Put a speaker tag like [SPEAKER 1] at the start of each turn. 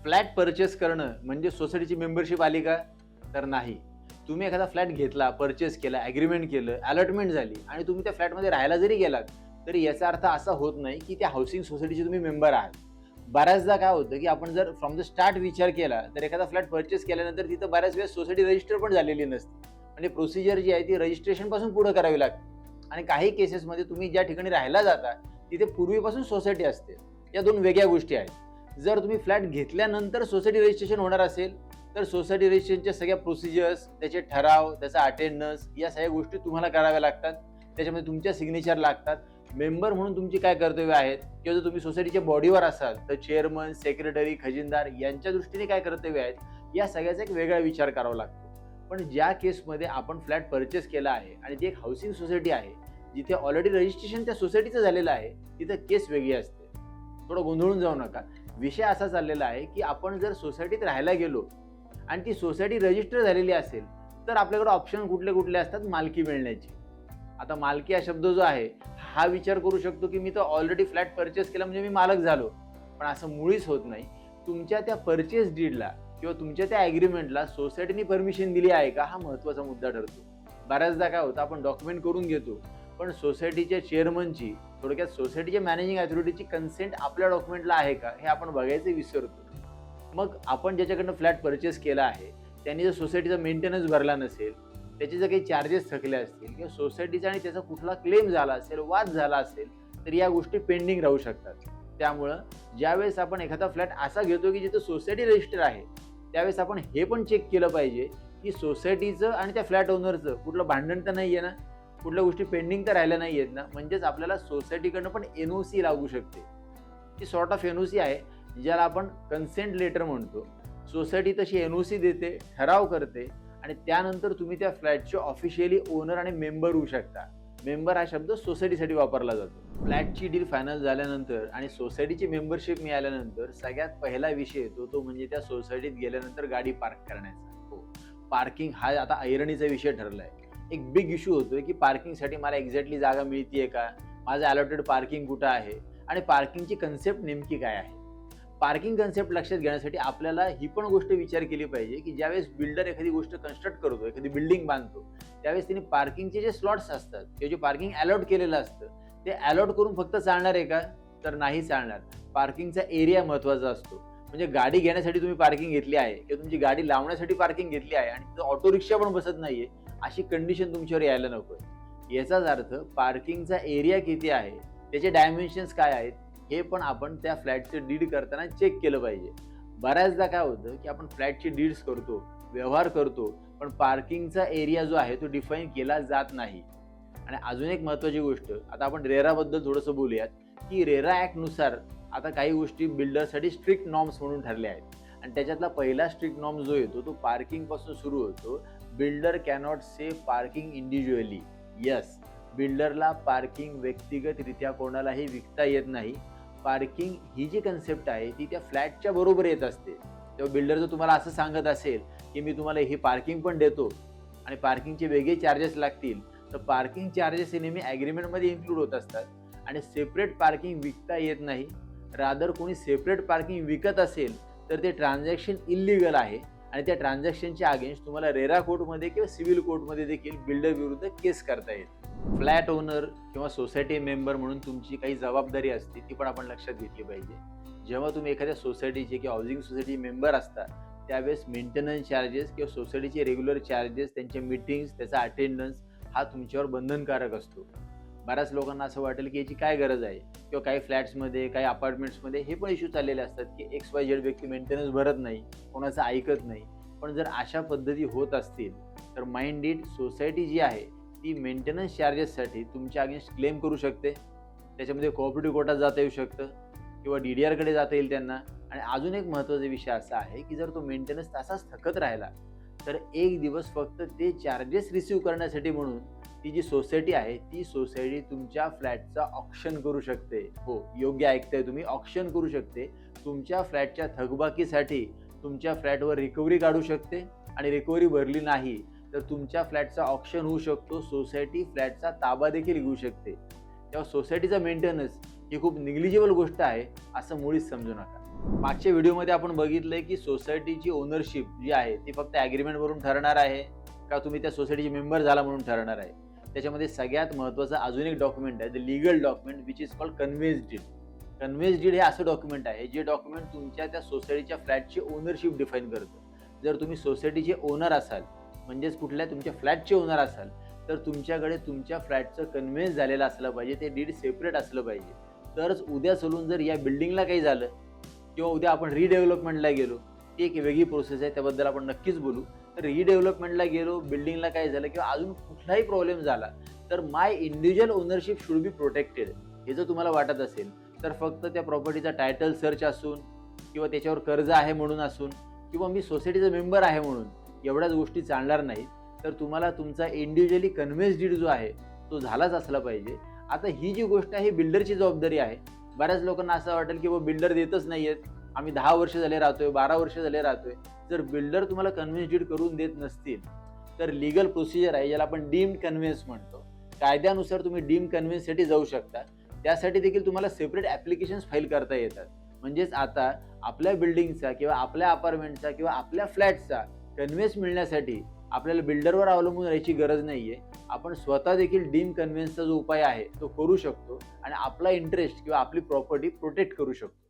[SPEAKER 1] Flat purchase करणं म्हणजे सोसायटीची membership आली का? तर नाही. तुम्ही एखादा फ्लॅट घेतला, परचेस केला, ॲग्रीमेंट केलं, अलॉटमेंट झाली आणि तुम्ही त्या फ्लॅटमध्ये राहायला जरी गेलात, तरी याचा अर्थ असा होत नाही की त्या हाउसिंग सोसायटीचे तुम्ही मेंबर आहात. बऱ्याचदा काय होतं की आपण जर फ्रॉम द स्टार्ट विचार केला, तर एखादा फ्लॅट परचेस केल्यानंतर तिथं बऱ्याच वेळेस सोसायटी रजिस्टर पण झालेली नसते. म्हणजे प्रोसिजर जी आहे ती रजिस्ट्रेशनपासून पुढे करावी लागते. आणि काही केसेसमध्ये तुम्ही ज्या ठिकाणी राहायला जाता, तिथे पूर्वीपासून सोसायटी असते. या 2 वेगळ्या गोष्टी आहेत. जर तुम्ही फ्लॅट घेतल्यानंतर सोसायटी रजिस्ट्रेशन होणार असेल, तर सोसायटी रजिस्ट्रेशनच्या सगळ्या प्रोसिजर्स, त्याचे ठराव, त्याचा अटेंडन्स या सगळ्या गोष्टी तुम्हाला कराव्या लागतात. त्याच्यामध्ये तुमच्या सिग्नेचर लागतात. मेंबर म्हणून तुमची काय कर्तव्य आहेत किंवा जर तुम्ही सोसायटीच्या बॉडीवर असाल तर चेअरमन, सेक्रेटरी, खजिनदार यांच्या दृष्टीने काय कर्तव्य आहेत, या सगळ्याचा एक वेगळा विचार करावा लागतो. पण ज्या केसमध्ये आपण फ्लॅट परचेस केला आहे आणि ती एक हाऊसिंग सोसायटी आहे, जिथे ऑलरेडी रजिस्ट्रेशन त्या सोसायटीचं झालेलं आहे, तिथं केस वेगळी असते. थोडं गोंधळून जाऊ नका. विषय असा चाललेला आहे की आपण जर सोसायटीत राहायला गेलो आणि ती सोसायटी रजिस्टर झालेली असेल, तर आपल्याकडे ऑप्शन कुठले कुठले असतात मालकी मिळण्याची. आता मालकी हा शब्द जो आहे, हा विचार करू शकतो की मी तर ऑलरेडी फ्लॅट परचेस केला म्हणजे मी मालक झालो. पण असं मुळीच होत नाही. तुमच्या त्या परचेस डीडला किंवा तुमच्या त्या ॲग्रीमेंटला सोसायटीने परमिशन दिली आहे का, हा महत्त्वाचा मुद्दा ठरतो. बऱ्याचदा काय होतं, आपण डॉक्युमेंट करून घेतो, पण सोसायटीच्या चेअरमनची, थोडक्यात सोसायटीच्या मॅनेजिंग अथॉरिटीची कन्सेंट आपल्या डॉक्युमेंटला आहे का, हे आपण बघायचं विसरतो. मग आपण ज्याच्याकडनं फ्लॅट परचेस केला आहे, त्यांनी जर सोसायटीचा मेंटेनन्स भरला नसेल, त्याचे जर काही चार्जेस थकले असतील किंवा सोसायटीचा आणि त्याचा कुठला क्लेम झाला असेल, वाद झाला असेल, तर या गोष्टी पेंडिंग राहू शकतात. त्यामुळं ज्यावेळेस आपण एखादा फ्लॅट असा घेतो की जिथं सोसायटी रजिस्टर आहे, त्यावेळेस आपण हे पण चेक केलं पाहिजे की सोसायटीचं आणि त्या फ्लॅट ओनरचं कुठलं भांडण तर नाही आहे ना, कुठल्या गोष्टी पेंडिंग तर राहिल्या नाही आहेत ना. म्हणजेच आपल्याला सोसायटीकडनं पण एनओसी लागू शकते. ती सॉर्ट ऑफ एनओसी आहे, ज्याला आपण कन्सेंट लेटर म्हणतो. सोसायटी तशी एनओसी देते, ठराव करते आणि त्यानंतर तुम्ही त्या फ्लॅटचे ऑफिशियली ओनर आणि मेंबर होऊ शकता. मेंबर हा शब्द सोसायटीसाठी वापरला जातो. फ्लॅटची डील फायनल झाल्यानंतर आणि सोसायटीची मेंबरशिप मिळाल्यानंतर सगळ्यात पहिला विषय येतो तो म्हणजे त्या सोसायटीत गेल्यानंतर गाडी पार्क करण्याचा. हो, पार्किंग हा आता ऐरणीचा विषय ठरलाय. एक बिग इश्यू होतोय की पार्किंगसाठी मला एक्झॅक्टली जागा मिळतीये का, माझं अलॉटेड पार्किंग कुठं आहे आणि पार्किंगची कन्सेप्ट नेमकी काय आहे. पार्किंग कन्सेप्ट लक्षात घेण्यासाठी आपल्याला ही पण गोष्ट विचार केली पाहिजे की ज्यावेळेस बिल्डर एखादी गोष्ट कन्स्ट्रक्ट करतो, एखादी बिल्डिंग बांधतो, त्यावेळेस त्यांनी पार्किंगचे जे स्लॉट्स असतात किंवा जे पार्किंग अलॉट केलेलं असतं, ते अलॉट करून फक्त चालणार आहे का, तर नाही चालणार. पार्किंगचा एरिया महत्त्वाचा असतो. म्हणजे गाडी घेण्यासाठी तुम्ही पार्किंग घेतली आहे किंवा तुमची गाडी लावण्यासाठी पार्किंग घेतली आहे आणि तिथं ऑटो रिक्षा पण बसत नाहीये, अशी कंडिशन तुमच्यावर यायला नको. याचाच अर्थ पार्किंगचा एरिया किती आहे, त्याचे डायमेन्शन्स काय आहेत, हे पण आपण त्या फ्लॅटचं डीड करताना चेक केलं पाहिजे. बऱ्याचदा काय होतं की आपण फ्लॅटची डीड्स करतो, व्यवहार करतो, पण पार्किंगचा एरिया जो आहे तो डिफाईन केला जात नाही. आणि अजून एक महत्त्वाची गोष्ट, आता आपण रेराबद्दल थोडंसं बोलूयात की रेरा ॲक्टनुसार आता काही गोष्टी बिल्डरसाठी स्ट्रिक्ट नॉर्म्स म्हणून ठरल्या आहेत. आणि त्याच्यातला पहिला स्ट्रिक्ट नॉर्म जो येतो तो पार्किंगपासून सुरू होतो. Builder cannot sell parking individually. Yes, बिल्डरला पार्किंग व्यक्तिगतरित्या कोणालाही विकता येत नाही. पार्किंग ही जी कन्सेप्ट आहे ती त्या फ्लॅटच्या बरोबर येत असते. तेव्हा बिल्डर जर तुम्हाला असं सांगत असेल की मी तुम्हाला ही पार्किंग पण देतो आणि पार्किंगचे वेगळे चार्जेस लागतील, तर पार्किंग चार्जेस हे नेहमी ॲग्रीमेंटमध्ये इन्क्लूड होत असतात. आणि सेपरेट पार्किंग विकता येत नाही. रादर कोणी सेपरेट पार्किंग विकत असेल तर ते ट्रान्झॅक्शन इल्लीगल आहे आणि त्या ट्रान्झॅक्शनच्या अगेन्स्ट तुम्हाला रेरा कोर्टमध्ये किंवा सिव्हिल कोर्टमध्ये देखील बिल्डर विरुद्ध केस करता येईल. फ्लॅट ओनर किंवा सोसायटी मेंबर म्हणून तुमची काही जबाबदारी असते, ती पण आपण लक्षात घेतली पाहिजे. जेव्हा तुम्ही एखाद्या सोसायटीचे किंवा हाऊसिंग सोसायटी मेंबर असता, त्यावेळेस मेंटेनन्स चार्जेस किंवा सोसायटीचे रेग्युलर चार्जेस, त्यांचे मीटिंग्स, त्याचा अटेंडन्स हा तुमच्यावर बंधनकारक असतो. बऱ्याच लोकांना असं वाटेल की याची काय गरज आहे, किंवा काही फ्लॅट्समध्ये, काही अपार्टमेंट्समध्ये हे पण इश्यू चाललेले असतात की XYZ व्यक्ती मेंटेनन्स भरत नाही, कोणाचं ऐकत नाही. पण जर अशा पद्धती होत असतील तर माइंड इट, सोसायटी जी आहे ती मेंटेनन्स चार्जेससाठी तुमच्या अगेन्स्ट क्लेम करू शकते. त्याच्यामध्ये कोऑपरेटिव्ह कोर्टात जाता येऊ शकतं किंवा DDRकडे जाता येईल त्यांना. आणि अजून एक महत्त्वाचा विषय असा आहे की जर तो मेंटेनन्स तसाच थकत राहिला तर एक दिवस फक्त ते चार्जेस रिसीव्ह करण्यासाठी म्हणून ती जी सोसायटी आहे ती सोसायटी तुमच्या फ्लॅटचा ऑक्शन करू शकते. हो, योग्य ऐकताय तुम्ही, ऑक्शन करू शकते. तुमच्या फ्लॅटच्या थकबाकीसाठी तुमच्या फ्लॅटवर रिकव्हरी काढू शकते आणि रिकव्हरी भरली नाही तर तुमच्या फ्लॅटचा ऑक्शन होऊ शकतो. सोसायटी फ्लॅटचा ताबा देखील घेऊ शकते. तेव्हा सोसायटीचा मेंटेनन्स ही खूप निग्लिजिबल गोष्ट आहे असं मुळीच समजू नका. मागच्या व्हिडिओमध्ये आपण बघितलंय की सोसायटीची ओनरशिप जी आहे ती फक्त ॲग्रीमेंटवरून ठरणार आहे का तुम्ही त्या सोसायटीचे मेंबर झाला म्हणून ठरणार आहे. त्याच्यामध्ये सगळ्यात महत्त्वाचं अजून एक डॉक्युमेंट आहे, the legal document which is called conveyance deed. Conveyance deed हे असं डॉक्युमेंट आहे जे डॉक्युमेंट तुमच्या त्या सोसायटीच्या फ्लॅटची ओनरशिप डिफाईन करतं. जर तुम्ही सोसायटीचे ओनर असाल, म्हणजेच कुठल्या तुमच्या फ्लॅटचे ओनर असाल, तर तुमच्याकडे तुमच्या फ्लॅटचं कन्व्हेन्स झालेलं असलं पाहिजे, ते डीड सेपरेट असलं पाहिजे. तरच उद्या चलून जर या बिल्डिंगला काही झालं किंवा उद्या आपण रिडेव्हलपमेंटला गेलो, ती एक वेगळी प्रोसेस आहे, त्याबद्दल आपण नक्कीच बोलू. तर रिडेव्हलपमेंटला गेलो, बिल्डिंगला काय झालं किंवा अजून कुठलाही प्रॉब्लेम झाला, तर my individual ownership should be protected. हे जर तुम्हाला वाटत असेल तर फक्त त्या प्रॉपर्टीचा टायटल सर्च असून किंवा त्याच्यावर कर्ज आहे म्हणून असून किंवा मी सोसायटीचा मेंबर आहे म्हणून एवढ्याच गोष्टी चालणार नाहीत. तर तुम्हाला तुमचा इंडिव्हिज्युअली कन्व्हेन्स डीड जो आहे तो झालाच असला पाहिजे. आता ही जी गोष्ट आहे ही बिल्डरची जबाबदारी आहे. बऱ्याच लोकांना असं वाटेल की बिल्डर देतच नाहीयेत, आम्ही 10 वर्ष झाले राहतोय, 12 वर्ष झाले राहतोय. जर बिल्डर तुम्हाला कन्व्हेन्स डीड करून देत नसतील तर लीगल प्रोसिजर आहे, ज्याला आपण डीम्ड कन्व्हेन्स म्हणतो. कायद्यानुसार तुम्ही डीम्ड कन्व्हेन्ससाठी जाऊ शकता. त्यासाठी देखील तुम्हाला सेपरेट ॲप्लिकेशन्स फाईल करता येतात. म्हणजेच आता आपल्या बिल्डिंगचा किंवा आपल्या अपार्टमेंटचा किंवा आपल्या फ्लॅटचा कन्व्हेन्स मिळण्यासाठी आपल्याला बिल्डरवर अवलंबून राहायची गरज नाहीये. आपण स्वतः देखील डीम्ड कन्व्हेन्सचा जो उपाय आहे तो करू शकतो आणि आपला इंटरेस्ट किंवा आपली प्रॉपर्टी प्रोटेक्ट करू शकतो.